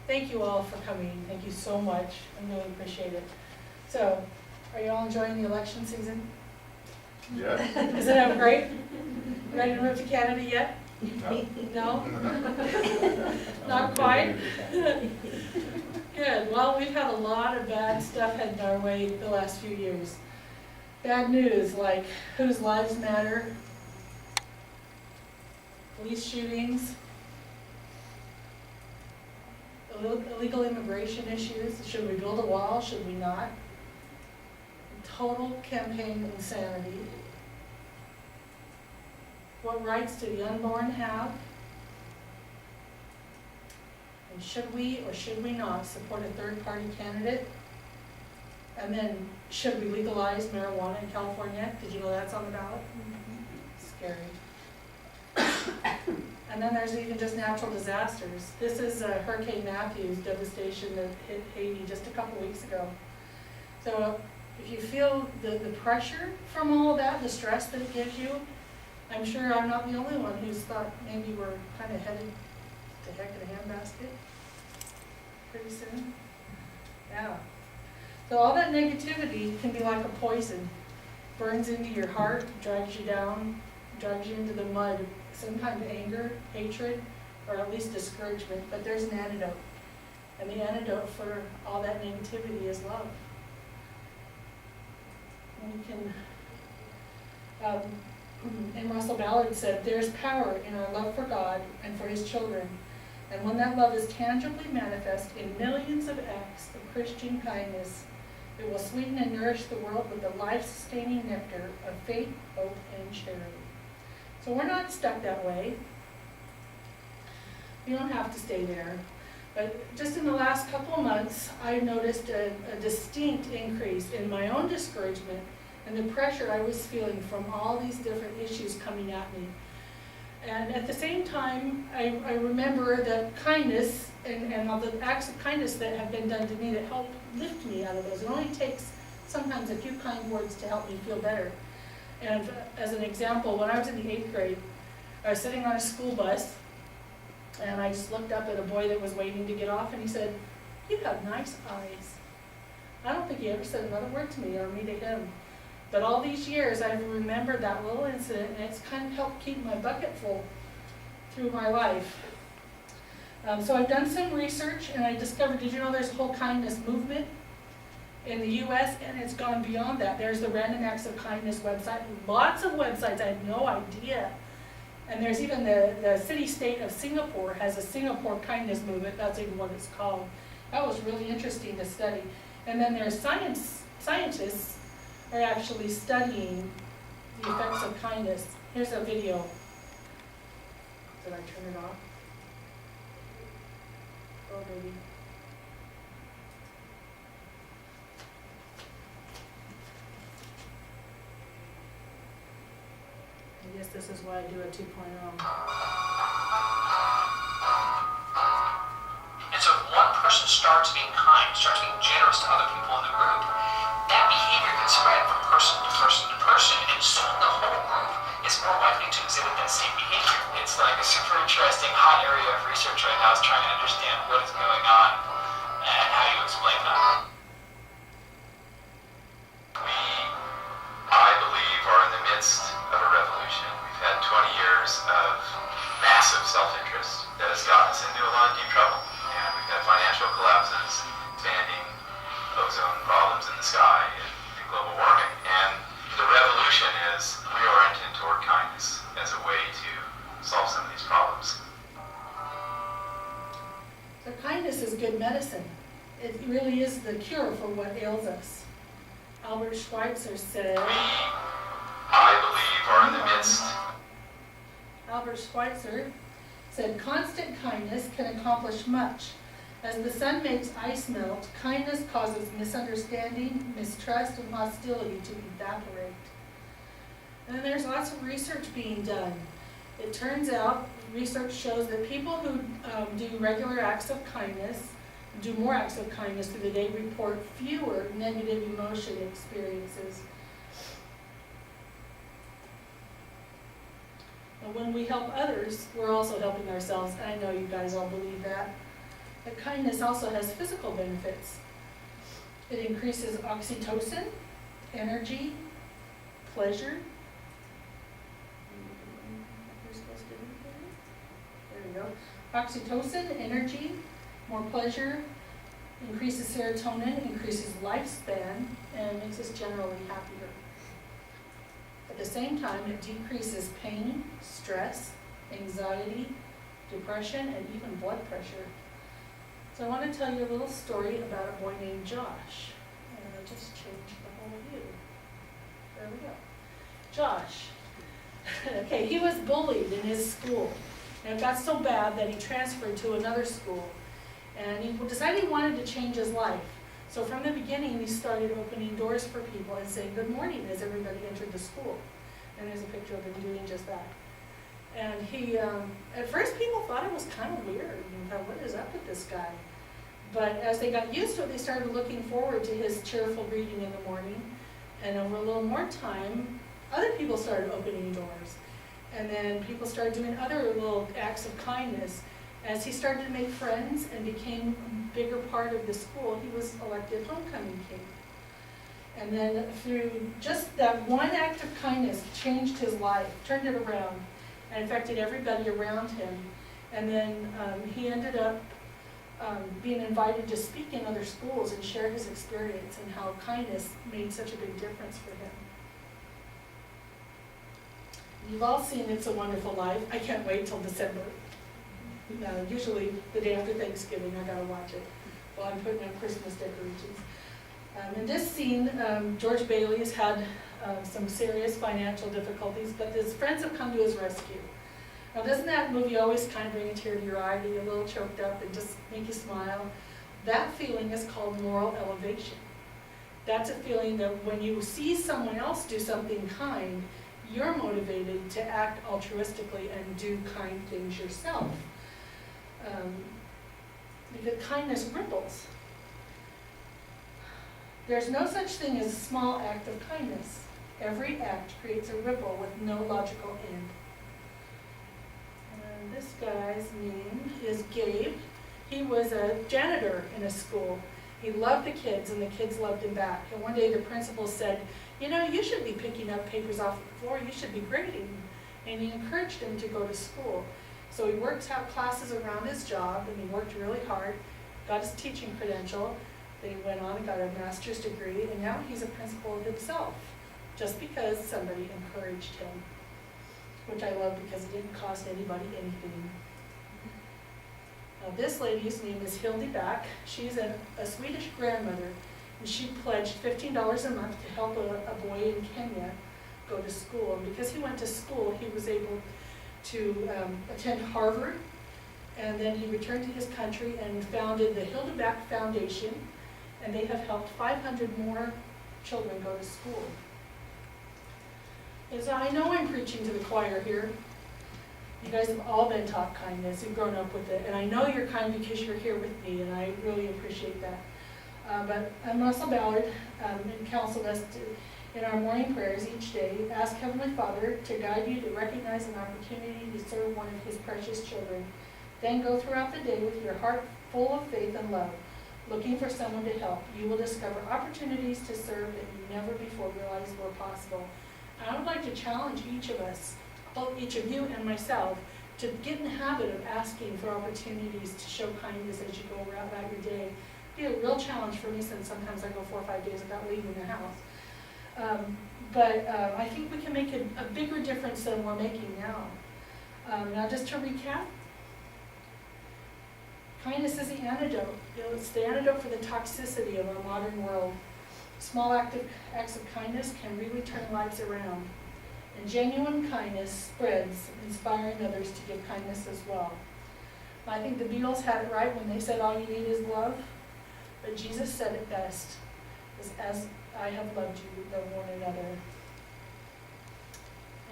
thank you all for coming. Thank you so much. I really appreciate it. So, are you all enjoying the election season? Yeah. Is it having great? Ready to move to Canada yet? No. No? Not quite? Good. Well, we've had a lot of bad stuff heading our way the last few years. Bad news, like whose lives matter, police shootings, illegal immigration issues. Should we build a wall? Should we not? Total campaign insanity. What rights do the unborn have? And should we or should we not support a third-party candidate? And then, should we legalize marijuana in California? Did you know that's on the ballot? Scary. And then there's even just natural disasters. This is Hurricane Matthew's devastation that hit Haiti just a couple weeks ago. So if you feel the pressure from all of that, the stress that it gives you, I'm sure I'm not the only one who's thought maybe we're kind of headed to heck in a handbasket pretty soon. Yeah. So all that negativity can be like a poison. Burns into your heart, drags you down, drags you into the mud. Some kind of anger, hatred, or at least discouragement. But there's an antidote. And the antidote for all that negativity is love. And we can, and Russell Ballard said, there's power in our love for God and for His children. And when that love is tangibly manifest in millions of acts of Christian kindness, it will sweeten and nourish the world with the life-sustaining nectar of faith, hope, and charity. So we're not stuck that way. We don't have to stay there. But just in the last couple of months, I noticed a distinct increase in my own discouragement and the pressure I was feeling from all these different issues coming at me. And at the same time, I remember that kindness and all the acts of kindness that have been done to me that help lift me out of those. It only takes sometimes a few kind words to help me feel better. And as an example, when I was in the 8th grade, I was sitting on a school bus, and I just looked up at a boy that was waiting to get off, and he said, "You have nice eyes." I don't think he ever said another word to me or me to him. But all these years, I've remembered that little incident, and it's kind of helped keep my bucket full through my life. So I've done some research, and I discovered, did you know there's a whole kindness movement in the U.S., and it's gone beyond that. There's the Random Acts of Kindness website, lots of websites, I had no idea. And there's even the city-state of Singapore has a Singapore kindness movement, that's even what it's called. That was really interesting to study. And then there's scientists are actually studying the effects of kindness. Here's a video. Did I turn it off? Oh, baby. I guess this is why I do a 2.0. And so if one person starts being kind, starts being generous to other people in the group, that behavior can spread from person to person to person, and soon the whole group is more likely to exhibit that same behavior. It's like a super interesting hot area of research right now is trying to understand what is going on and how you explain that. I believe, are in the midst of a revolution. We've had 20 years of massive self-interest that has gotten us into a lot of deep trouble. And we've had financial collapses, expanding ozone problems in the sky, and global warming. And the revolution is reorienting toward kindness as a way to solve some of these problems. So kindness is good medicine. It really is the cure for what ails us. Albert Schweitzer said, I believe, are in the midst. Albert Schweitzer said, constant kindness can accomplish much. As the sun makes ice melt, kindness causes misunderstanding, mistrust, and hostility to evaporate. And there's lots of research being done. It turns out, research shows that people who do regular acts of kindness, do more acts of kindness through the day, report fewer negative emotion experiences. And when we help others, we're also helping ourselves. And I know you guys all believe that. But kindness also has physical benefits. It increases oxytocin, energy, pleasure. You're supposed to do that? There you go. Oxytocin, energy, more pleasure, increases serotonin, increases lifespan, and makes us generally happier. At the same time, it decreases pain, stress, anxiety, depression, and even blood pressure. So I want to tell you a little story about a boy named Josh. And I just changed the whole view. There we go. Josh. Okay, he was bullied in his school. And it got so bad that he transferred to another school. And he decided he wanted to change his life. So from the beginning, he started opening doors for people and saying good morning as everybody entered the school. And there's a picture of him doing just that. And he, at first people thought it was kind of weird. You know, what is up with this guy? But as they got used to it, they started looking forward to his cheerful greeting in the morning. And over a little more time, other people started opening doors. And then people started doing other little acts of kindness. As he started to make friends and became a bigger part of the school, he was elected homecoming king. And then through just that one act of kindness, changed his life, turned it around, and affected everybody around him. And then he ended up being invited to speak in other schools and share his experience and how kindness made such a big difference for him. You've all seen It's a Wonderful Life. I can't wait till December. Usually the day after Thanksgiving, I gotta watch it while I'm putting up Christmas decorations. In this scene, George Bailey has had some serious financial difficulties, but his friends have come to his rescue. Now, doesn't that movie always kind of bring a tear to your eye, get you a little choked up and just make you smile? That feeling is called moral elevation. That's a feeling that when you see someone else do something kind, you're motivated to act altruistically and do kind things yourself. Because kindness ripples. There's no such thing as a small act of kindness. Every act creates a ripple with no logical end. And this guy's name is Gabe. He was a janitor in a school. He loved the kids and the kids loved him back. And one day the principal said, you know, you should be picking up papers off the floor, you should be grading. And he encouraged him to go to school. So he worked out classes around his job and he worked really hard, got his teaching credential. Then he went on and got a master's degree, and now he's a principal himself, just because somebody encouraged him, which I love because it didn't cost anybody anything. Now this lady's name is Hildy Back. She's a Swedish grandmother, and she pledged $15 a month to help a boy in Kenya go to school. And because he went to school, he was able to attend Harvard, and then he returned to his country and founded the Hilda Back Foundation, and they have helped 500 more children go to school. And so I know I'm preaching to the choir here. You guys have all been taught kindness, you've grown up with it, and I know you're kind because you're here with me, and I really appreciate that. But Russell Ballard counseled us in our morning prayers each day, ask Heavenly Father to guide you to recognize an opportunity to serve one of His precious children. Then go throughout the day with your heart full of faith and love, looking for someone to help. You will discover opportunities to serve that you never before realized were possible. And I would like to challenge each of us, both each of you and myself, to get in the habit of asking for opportunities to show kindness as you go about your day. It'd be a real challenge for me since sometimes I go 4 or 5 days without leaving the house. But I think we can make a bigger difference than we're making now. Now just to recap, kindness is the antidote. It's the antidote for the toxicity of our modern world. Small acts of kindness can really turn lives around. And genuine kindness spreads, inspiring others to give kindness as well. I think the Beatles had it right when they said all you need is love. But Jesus said it best, as I have loved you, love one another.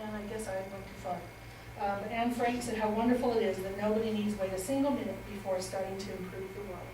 And I guess I went too far. Anne Frank said how wonderful it is that nobody needs to wait a single minute before starting to improve the world.